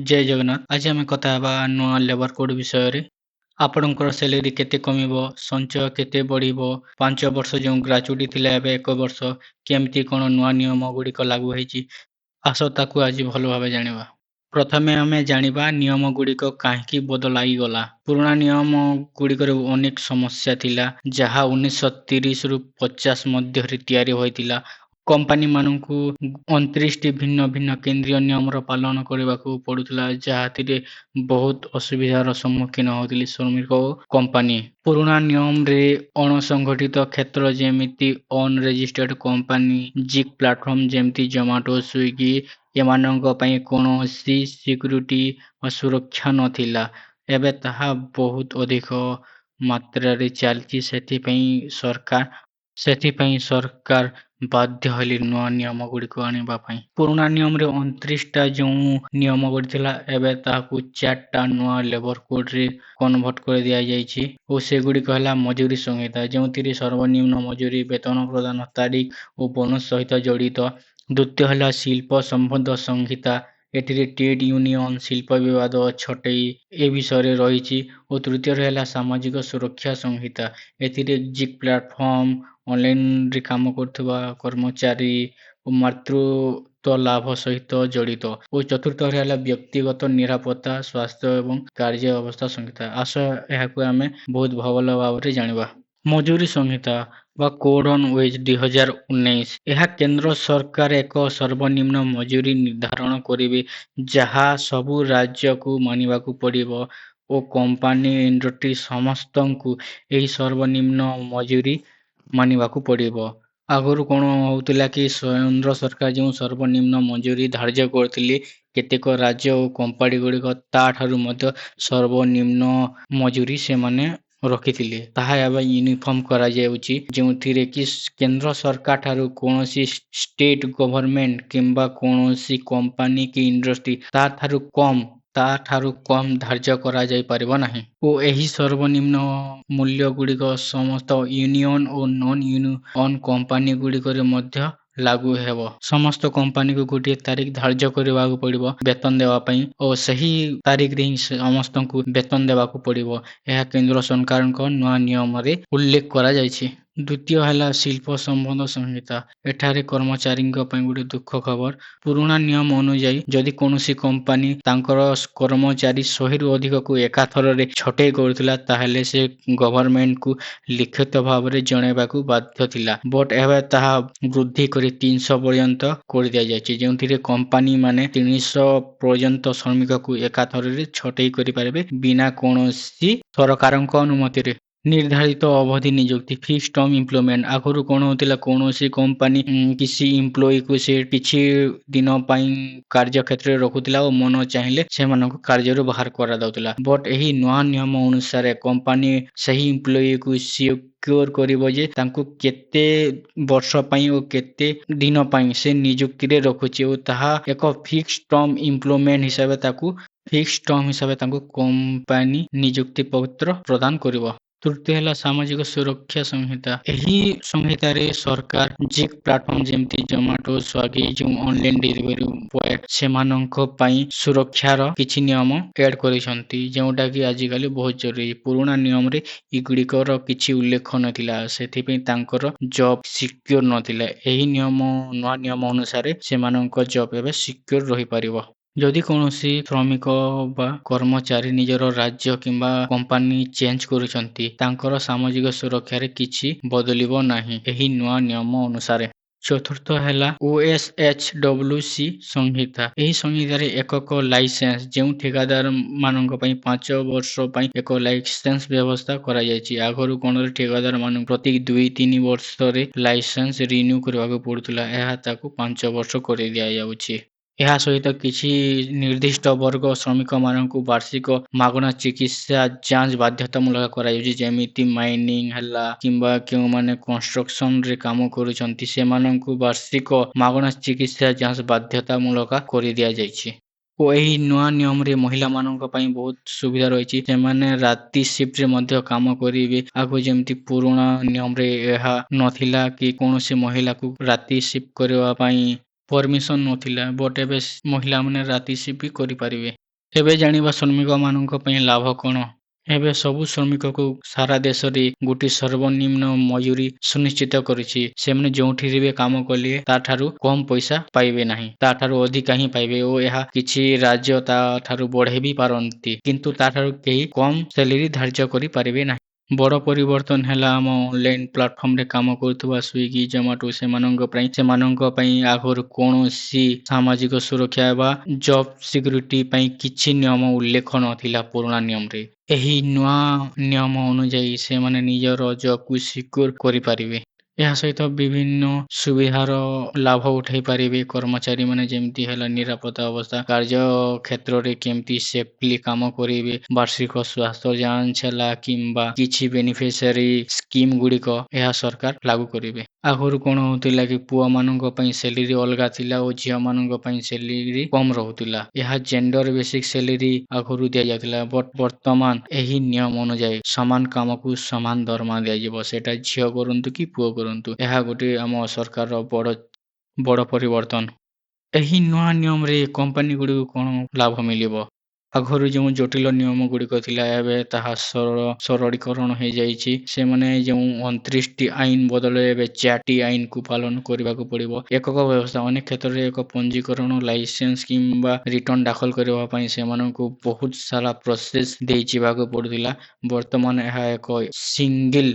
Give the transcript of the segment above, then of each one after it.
ଜୟ ଜଗନ୍ନାଥ। ଆଜି ଆମେ କଥା ହେବା ନୂଆ ଲେବର କୋଡ୍ ବିଷୟରେ। ଆପଣଙ୍କର ସାଲେରୀ କେତେ କମିବ, ସଞ୍ଚୟ କେତେ ବଢ଼ିବ, 5 ବର୍ଷ ଯେଉଁ ଗ୍ରାଚୁଇଟି ଥିଲା ଏବେ 1 ବର୍ଷ, କେମିତି କ'ଣ ନୂଆ ନିୟମ ଗୁଡ଼ିକ ଲାଗୁ ହେଇଛି, ଆସ ତାକୁ ଆଜି ଭଲ ଭାବେ ଜାଣିବା। ପ୍ରଥମେ ଆମେ ଜାଣିବା ନିୟମ ଗୁଡ଼ିକ କାହିଁକି ବଦଳାଇଗଲା। ପୁରୁଣା ନିୟମ ଗୁଡ଼ିକରେ ଅନେକ ସମସ୍ୟା ଥିଲା, ଯାହା 1930ରୁ 50 ମଧ୍ୟରେ ତିଆରି ହୋଇଥିଲା। କମ୍ପାନୀମାନଙ୍କୁ 29ଟି ଭିନ୍ନ ଭିନ୍ନ କେନ୍ଦ୍ରୀୟ ନିୟମର ପାଳନ କରିବାକୁ ପଡୁଥିଲା, ଯାହାଥିରେ ବହୁତ ଅସୁବିଧାର ସମ୍ମୁଖୀନ ହେଉଥିଲେ ଶ୍ରମିକ ଓ କମ୍ପାନୀ। ପୁରୁଣା ନିୟମରେ ଅଣସଂଗଠିତ କ୍ଷେତ୍ର ଯେମିତି ଅନରେଜିଷ୍ଟର୍ଡ କମ୍ପାନୀ, ଜିଗ୍ ପ୍ଲାଟଫର୍ମ ଯେମିତି ଜୋମାଟୋ, ସ୍ୱିଗି ଏମାନଙ୍କ ପାଇଁ କୌଣସି ସିକ୍ୟୁରିଟି ବା ସୁରକ୍ଷା ନଥିଲା। ଏବେ ତାହା ବହୁତ ଅଧିକ ମାତ୍ରାରେ ଚାଲିଛି। ସେଥିପାଇଁ ସରକାର ବାଧ୍ୟ ହେଲେ ନୂଆ ନିୟମ ଗୁଡ଼ିକୁ ଆଣିବା ପାଇଁ। ପୁରୁଣା ନିୟମରେ 29ଟା ଯେଉଁ ନିୟମ ଥିଲା, ଏବେ ତାହାକୁ 4ଟା ନୂଆ ଲେବର କୋଡ୍ରେ କନଭର୍ଟ କରି ଦିଆଯାଇଛି ଓ ସେଗୁଡ଼ିକ ହେଲା ମଜୁରୀ ସଂହିତା, ଯେଉଁଥିରେ ସର୍ବନିମ୍ନ ମଜୁରୀ, ବେତନ ପ୍ରଦାନ ତାରିଖ ଓ ବୋନସ୍ ସହିତ ଜଡ଼ିତ। ଦ୍ୱିତୀୟ ହେଲା ଶିଳ୍ପ ସମ୍ବନ୍ଧ ସଂହିତା, ଏଥିରେ ଟ୍ରେଡ୍ ୟୁନିୟନ, ଶିଳ୍ପ ବିବାଦ, ଛଟେଇ ଏ ବିଷୟରେ ରହିଛି। ଓ ତୃତୀୟରେ ହେଲା ସାମାଜିକ ସୁରକ୍ଷା ସଂହିତା, ଏଥିରେ ଜିଗ୍ ପ୍ଲାଟଫର୍ମ, ଅନଲାଇନରେ କାମ କରୁଥିବା କର୍ମଚାରୀ ଓ ମାତୃତ୍ୱ ଲାଭ ସହିତ ଜଡ଼ିତ। ଓ ଚତୁର୍ଥରେ ହେଲା ବ୍ୟକ୍ତିଗତ ନିରାପତ୍ତା, ସ୍ୱାସ୍ଥ୍ୟ ଏବଂ କାର୍ଯ୍ୟ ଅବସ୍ଥା ସଂହିତା। ଆସ ଏହାକୁ ଆମେ ବହୁତ ଭଲ ଭାବରେ ଜାଣିବା। ମଜୁରୀ ସଂହିତା ବା କୋଡ୍ ଅନ୍ ୱେଜ୍ 2019, ଏହା କେନ୍ଦ୍ର ସରକାର ଏକ ସର୍ବନିମ୍ନ ମଜୁରୀ ନିର୍ଦ୍ଧାରଣ କରିବେ, ଯାହା ସବୁ ରାଜ୍ୟକୁ ମାନିବାକୁ ପଡ଼ିବ ଓ କମ୍ପାନୀ ଇଣ୍ଡଷ୍ଟ୍ରି ସମସ୍ତଙ୍କୁ ଏହି ସର୍ବନିମ୍ନ ମଜୁରୀ ମାନିବାକୁ ପଡ଼ିବ। ଆଗରୁ କ'ଣ ହଉଥିଲା କି କେନ୍ଦ୍ର ସରକାର ଯେଉଁ ସର୍ବନିମ୍ନ ମଜୁରୀ ଧାର୍ଯ୍ୟ କରୁଥିଲେ, କେତେକ ରାଜ୍ୟ ଓ କମ୍ପାନୀ ଗୁଡ଼ିକ ତାଠାରୁ ମଧ୍ୟ ସର୍ବନିମ୍ନ ମଜୁରୀ ସେମାନେ ରଖିଥିଲେ। ତାହା ଏବେ ୟୁନିଫର୍ମ କରାଯାଉଛି, ଯେଉଁଥିରେ କି କେନ୍ଦ୍ର ସରକାର ଠାରୁ କୌଣସି ଷ୍ଟେଟ୍ ଗଭର୍ଣ୍ଣମେଣ୍ଟ କିମ୍ବା କୌଣସି କମ୍ପାନୀ କି ଇଣ୍ଡଷ୍ଟ୍ରି ତାଠାରୁ କମ୍ ଧାର୍ଯ୍ୟ କରାଯାଇପାରିବ ନାହିଁ। ଓ ଏହି ସର୍ବନିମ୍ନ ମୂଲ୍ୟ ଗୁଡ଼ିକ ସମସ୍ତ ୟୁନିୟନ ଓ ନନ୍-ୟୁନିୟନ କମ୍ପାନୀ ଗୁଡ଼ିକରେ ମଧ୍ୟ ଲାଗୁ ହେବ। ସମସ୍ତ କମ୍ପାନୀକୁ ଗୋଟିଏ ତାରିଖ ଧାର୍ଯ୍ୟ କରିବାକୁ ପଡ଼ିବ ବେତନ ଦେବା ପାଇଁ ଓ ସେହି ତାରିଖରେ ହିଁ ସମସ୍ତଙ୍କୁ ବେତନ ଦେବାକୁ ପଡ଼ିବ। ଏହା କେନ୍ଦ୍ର ସରକାରଙ୍କ ନୂଆ ନିୟମରେ ଉଲ୍ଲେଖ କରାଯାଇଛି। ଦ୍ୱିତୀୟ ହେଲା ଶିଳ୍ପ ସମ୍ବନ୍ଧ ସଂହିତା, ଏଠାରେ କର୍ମଚାରୀଙ୍କ ପାଇଁ ଗୋଟେ ଦୁଃଖ ଖବର। ପୁରୁଣା ନିୟମ ଅନୁଯାୟୀ ଯଦି କୌଣସି କମ୍ପାନୀ ତାଙ୍କର କର୍ମଚାରୀ 100ରୁ ଅଧିକକୁ ଏକାଥରରେ ଛଟେଇ କରୁଥିଲା, ତାହେଲେ ସେ ଗଭର୍ଣ୍ଣମେଣ୍ଟକୁ ଲିଖିତ ଭାବରେ ଜଣାଇବାକୁ ବାଧ୍ୟ ଥିଲା। ବଟ୍ ଏବେ ତାହା ବୃଦ୍ଧି କରି 300 ପର୍ଯ୍ୟନ୍ତ କରିଦିଆଯାଇଛି, ଯେଉଁଥିରେ କମ୍ପାନୀମାନେ 300 ପର୍ଯ୍ୟନ୍ତ ଶ୍ରମିକକୁ ଏକାଥରରେ ଛଟେଇ କରିପାରିବେ ବିନା କୌଣସି ସରକାରଙ୍କ ଅନୁମତିରେ। ନିର୍ଦ୍ଧାରିତ ଅବଧି ନିଯୁକ୍ତି, ଫିକ୍ସଡ ଟର୍ମ ଏମ୍ପ୍ଲୟମେଣ୍ଟ, ଆଗରୁ କ'ଣ ହେଉଥିଲା, କୌଣସି କମ୍ପାନୀ କିଛି ଏମ୍ପ୍ଲୟିକୁ ସେ କିଛି ଦିନ ପାଇଁ କାର୍ଯ୍ୟକ୍ଷେତ୍ରରେ ରଖୁଥିଲା ଓ ମନ ଚାହିଁଲେ ସେମାନଙ୍କୁ କାର୍ଯ୍ୟରୁ ବାହାର କରାଯାଉଥିଲା। ବଟ୍ ଏହି ନୂଆ ନିୟମ ଅନୁସାରେ କମ୍ପାନୀ ସେହି ଏମ୍ପ୍ଲୟିକୁ ସିକ୍ୟୁର କରିବ ଯେ ତାଙ୍କୁ କେତେ ବର୍ଷ ପାଇଁ ଓ କେତେ ଦିନ ପାଇଁ ସେ ନିଯୁକ୍ତିରେ ରଖୁଛି ଓ ତାହା ଏକ ଫିକ୍ସଡ ଟର୍ମ ଏମ୍ପ୍ଲୟମେଣ୍ଟ ହିସାବରେ ତାଙ୍କୁ କମ୍ପାନୀ ନିଯୁକ୍ତି ପତ୍ର ପ୍ରଦାନ କରିବ। ତୃତୀୟ ହେଲା ସାମାଜିକ ସୁରକ୍ଷା ସଂହିତା। ଏହି ସଂହିତାରେ ସରକାର ଜିଗ୍ ପ୍ଲାଟଫର୍ମ ଯେମିତି ଜୋମାଟୋ, ସ୍ୱାଗି ଯେଉଁ ଅନଲାଇନ ଡେଲିଭରି ବୟ ସେମାନଙ୍କ ପାଇଁ ସୁରକ୍ଷାର କିଛି ନିୟମ ଆଡ୍ କରିଛନ୍ତି, ଯେଉଁଟାକି ଆଜିକାଲି ବହୁତ ଜରୁରୀ। ପୁରୁଣା ନିୟମରେ ଏଗୁଡ଼ିକର କିଛି ଉଲ୍ଲେଖ ନଥିଲା, ସେଥିପାଇଁ ତାଙ୍କର ଜବ୍ ସିକ୍ୟୁର ନଥିଲା। ଏହି ନୂଆ ନିୟମ ଅନୁସାରେ ସେମାନଙ୍କ ଜବ୍ ଏବେ ସିକ୍ୟୁର ରହିପାରିବ। ଯଦି କୌଣସି ଶ୍ରମିକ ବା କର୍ମଚାରୀ ନିଜର ରାଜ୍ୟ କିମ୍ବା କମ୍ପାନୀ ଚେଞ୍ଜ କରୁଛନ୍ତି, ତାଙ୍କର ସାମାଜିକ ସୁରକ୍ଷାରେ କିଛି ବଦଳିବ ନାହିଁ ଏହି ନୂଆ ନିୟମ ଅନୁସାରେ। ଚତୁର୍ଥ ହେଲା OSHWC ସଂହିତା। ଏହି ସଂହିତାରେ ଏକକ ଲାଇସେନ୍ସ, ଯେଉଁ ଠିକାଦାରମାନଙ୍କ ପାଇଁ 5 ବର୍ଷ ପାଇଁ ଏକ ଲାଇସେନ୍ସ ବ୍ୟବସ୍ଥା କରାଯାଇଛି। ଆଗରୁ କ'ଣ ଠିକାଦାରମାନଙ୍କୁ ପ୍ରତି 2-3 ବର୍ଷରେ ଲାଇସେନ୍ସ ରିନ୍ୟୁ କରିବାକୁ ପଡୁଥିଲା, ଏହା ତାକୁ 5 ବର୍ଷ କରିଦିଆଯାଉଛି। ଏହା ସହିତ କିଛି ନିର୍ଦ୍ଦିଷ୍ଟ ବର୍ଗ ଶ୍ରମିକମାନଙ୍କୁ ବାର୍ଷିକ ମାଗଣା ଚିକିତ୍ସା ଯାଞ୍ଚ ବାଧ୍ୟତାମୂଳକ କରାଯାଉଛି, ଯେମିତି ମାଇନିଂ ହେଲା କିମ୍ବା କେଉଁମାନେ କନଷ୍ଟ୍ରକ୍ସନରେ କାମ କରୁଛନ୍ତି ସେମାନଙ୍କୁ ବାର୍ଷିକ ମାଗଣା ଚିକିତ୍ସା ଯାଞ୍ଚ ବାଧ୍ୟତାମୂଳକ କରିଦିଆଯାଇଛି। ଓ ଏହି ନୂଆ ନିୟମରେ ମହିଳାମାନଙ୍କ ପାଇଁ ବହୁତ ସୁବିଧା ରହିଛି, ସେମାନେ ରାତି ସିଫ୍ଟରେ ମଧ୍ୟ କାମ କରିବେ। ଆଗରୁ ଯେମିତି ପୁରୁଣା ନିୟମରେ ଏହା ନଥିଲା କି କୌଣସି ମହିଳାକୁ ରାତି ସିଫ୍ଟ କରିବା ପାଇଁ ପରମିଶନ ନଥିଲା, ବଟ୍ ଏବେ ମହିଳାମାନେ ରାତି ସିଫ୍ଟ ବି କରିପାରିବେ। ଏବେ ଜାଣିବା ଶ୍ରମିକମାନଙ୍କ ପାଇଁ ଲାଭ କଣ? ଏବେ ସବୁ ଶ୍ରମିକକୁ ସାରା ଦେଶରେ ଗୋଟିଏ ସର୍ବନିମ୍ନ ମଜୁରୀ ସୁନିଶ୍ଚିତ କରିଛି। ସେମାନେ ଯେଉଁଠିରେ ବି କାମ କଲେ ତାଠାରୁ କମ୍ ପଇସା ପାଇବେ ନାହିଁ। ତାଠାରୁ ଅଧିକା ହିଁ ପାଇବେ ଓ ଏହା କିଛି ରାଜ୍ୟ ତାଠାରୁ ବଢ଼େଇ ବି ପାରନ୍ତି। କିନ୍ତୁ ତାଠାରୁ କେହି କମ୍ ସାଲେରୀ ଧାର୍ଯ୍ୟ କରିପାରିବେ ନାହିଁ। ବଡ଼ ପରିବର୍ତ୍ତନ ହେଲା ଆମ ଅନଲାଇନ୍ ପ୍ଲାଟଫର୍ମରେ କାମ କରୁଥିବା ସ୍ୱିଗି, ଜୋମାଟୋ ସେମାନଙ୍କ ପାଇଁ ଆଗରୁ କୌଣସି ସାମାଜିକ ସୁରକ୍ଷା ବା ଜବ୍ ସିକ୍ୟୁରିଟି ପାଇଁ କିଛି ନିୟମ ଉଲ୍ଲେଖ ନଥିଲା ପୁରୁଣା ନିୟମରେ। ଏହି ନୂଆ ନିୟମ ଅନୁଯାୟୀ ସେମାନେ ନିଜର ଜବ୍‌କୁ ସିକ୍ୟୁର କରିପାରିବେ। ଏହା ସହିତ ବିଭିନ୍ନ ସୁବିଧାର ଲାଭ ଉଠାଇ ପାରିବେ କର୍ମଚାରୀମାନେ, ଯେମିତି ହେଲା ନିରାପତ୍ତା ଅବସ୍ଥା, କାର୍ଯ୍ୟ କ୍ଷେତ୍ରରେ କେମିତି ସେଫ୍ଟଲି କାମ କରିବେ, ବାର୍ଷିକ ସ୍ୱାସ୍ଥ୍ୟ ଯାଞ୍ଚ ହେଲା କିମ୍ବା କିଛି ବେନିଫିସିଆରୀ ସ୍କିମ୍‌ଗୁଡ଼ିକ ଏହା ସରକାର ଲାଗୁ କରିବେ। ଆଗରୁ କଣ ହଉଥିଲା କି ପୁଅମାନଙ୍କ ପାଇଁ ସାଲେରୀ ଅଲଗା ଥିଲା ଓ ଝିଅମାନଙ୍କ ପାଇଁ ସାଲେରୀ କମ୍ ରହୁଥିଲା। ଏହା ଜେଣ୍ଡର ବେସିକ୍ ସାଲେରୀ ଆଗରୁ ଦିଆଯାଉଥିଲା। ବର୍ତ୍ତମାନ ଏହି ନିୟମ ଅନୁଯାୟୀ ସମାନ କାମକୁ ସମାନ ଦରମା ଦିଆଯିବ। ସେଟା ଝିଅ କରନ୍ତୁ କି ପୁଅ କରନ୍ତୁ। ଏହା ଗୋଟିଏ ଆମ ସରକାରର ବଡ଼ ପରିବର୍ତ୍ତନ। ଏହି ନୂଆ ନିୟମରେ କମ୍ପାନୀଗୁଡ଼ିକୁ କଣ ଲାଭ ମିଳିବ? ଆଗରୁ ଯେଉଁ ଜଟିଳ ନିୟମଗୁଡ଼ିକ ଥିଲା ଏବେ ତାହା ସରଳୀକରଣ ହୋଇଯାଇଛି। ସେମାନେ ଯେଉଁ 29ଟି ଆଇନ ବଦଳରେ ଏବେ 4ଟି ଆଇନକୁ ପାଳନ କରିବାକୁ ପଡ଼ିବ। ଏକକ ବ୍ୟବସ୍ଥା ଅନେକ କ୍ଷେତ୍ରରେ ଏକ ପଞ୍ଜୀକରଣ, ଲାଇସେନ୍ସ କିମ୍ବା ରିଟର୍ଣ୍ଣ ଦାଖଲ କରିବା ପାଇଁ ସେମାନଙ୍କୁ ବହୁତ ସାରା ପ୍ରୋସେସ୍ ଦେଇ ଯିବାକୁ ପଡୁଥିଲା। ବର୍ତ୍ତମାନ ଏହା ଏକ ସିଙ୍ଗଲ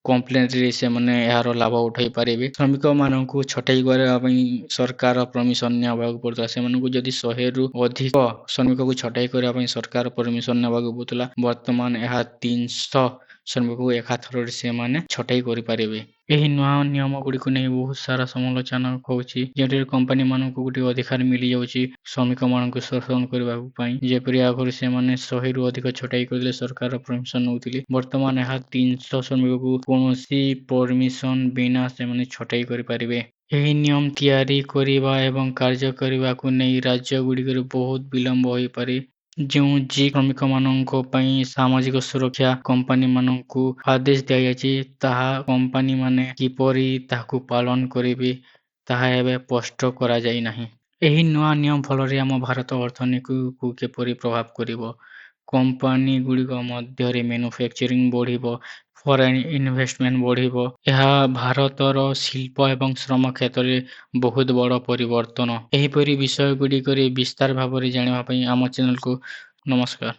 କମ୍ପ୍ଲେଣ୍ଟରେ ସେମାନେ ଏହାର ଲାଭ ଉଠାଇ ପାରିବେ। ଶ୍ରମିକମାନଙ୍କୁ ଛଟେଇ କରିବା ପାଇଁ ସରକାର ପରମିଶନ ନେବାକୁ ପଡୁଥିଲା। ସେମାନଙ୍କୁ ଯଦି 100ରୁ ଅଧିକ ଶ୍ରମିକକୁ ଛଟେଇ କରିବା ପାଇଁ ସରକାର ପରମିଶନ ନେବାକୁ ପଡୁଥିଲା। ବର୍ତ୍ତମାନ ଏହା 300 ଶ୍ରମିକକୁ ଏକାଥରରେ ସେମାନେ ଛଟେଇ କରିପାରିବେ। ଏହି ନୂଆ ନିୟମଗୁଡ଼ିକୁ ନେଇ ବହୁତ ସାରା ସମାଲୋଚନା ହଉଛି, ଯେଉଁଥିରେ କମ୍ପାନୀମାନଙ୍କୁ ଗୋଟିଏ ଅଧିକାର ମିଳିଯାଉଛି ଶ୍ରମିକମାନଙ୍କୁ ଶୋଷଣ କରିବା ପାଇଁ। ଯେପରି ଆଗରୁ ସେମାନେ 100ରୁ ଅଧିକ ଛଟେଇ କରିଲେ ସରକାର ପରମିଶନ ନେଉଥିଲେ। ବର୍ତ୍ତମାନ ଏହା 300 ଶ୍ରମିକକୁ କୌଣସି ପରମିଶନ ବିନା ସେମାନେ ଛଟେଇ କରିପାରିବେ। ଏହି ନିୟମ ତିଆରି କରିବା ଏବଂ କାର୍ଯ୍ୟ କରିବାକୁ ନେଇ ରାଜ୍ୟଗୁଡ଼ିକରେ ବହୁତ ବିଳମ୍ବ ହୋଇପାରେ। ଯେଉଁ ଶ୍ରମିକମାନଙ୍କ ପାଇଁ ସାମାଜିକ ସୁରକ୍ଷା କମ୍ପାନୀମାନଙ୍କୁ ଆଦେଶ ଦିଆଯାଇଛି, ତାହା କମ୍ପାନୀମାନେ କିପରି ତାହାକୁ ପାଳନ କରିବେ ତାହା ଏବେ ସ୍ପଷ୍ଟ କରାଯାଇନାହିଁ। ଏହି ନୂଆ ନିୟମ ଫଳରେ ଆମ ଭାରତ ଅର୍ଥନୀତିକୁ କିପରି ପ୍ରଭାବ କରିବ? କମ୍ପାନୀଗୁଡ଼ିକ ମଧ୍ୟରେ ମ୍ୟାନୁଫ୍ୟାକ୍ଚରିଂ ବଢ଼ିବ, ଫରେନ୍ ଇନଭେଷ୍ଟମେଣ୍ଟ ବଢ଼ିବ। ଏହା ଭାରତର ଶିଳ୍ପ ଏବଂ ଶ୍ରମ କ୍ଷେତ୍ରରେ ବହୁତ ବଡ଼ ପରିବର୍ତ୍ତନ। ଏହିପରି ବିଷୟଗୁଡ଼ିକରେ ବିସ୍ତାର ଭାବରେ ଜାଣିବା ପାଇଁ ଆମ ଚ୍ୟାନେଲକୁ ନମସ୍କାର।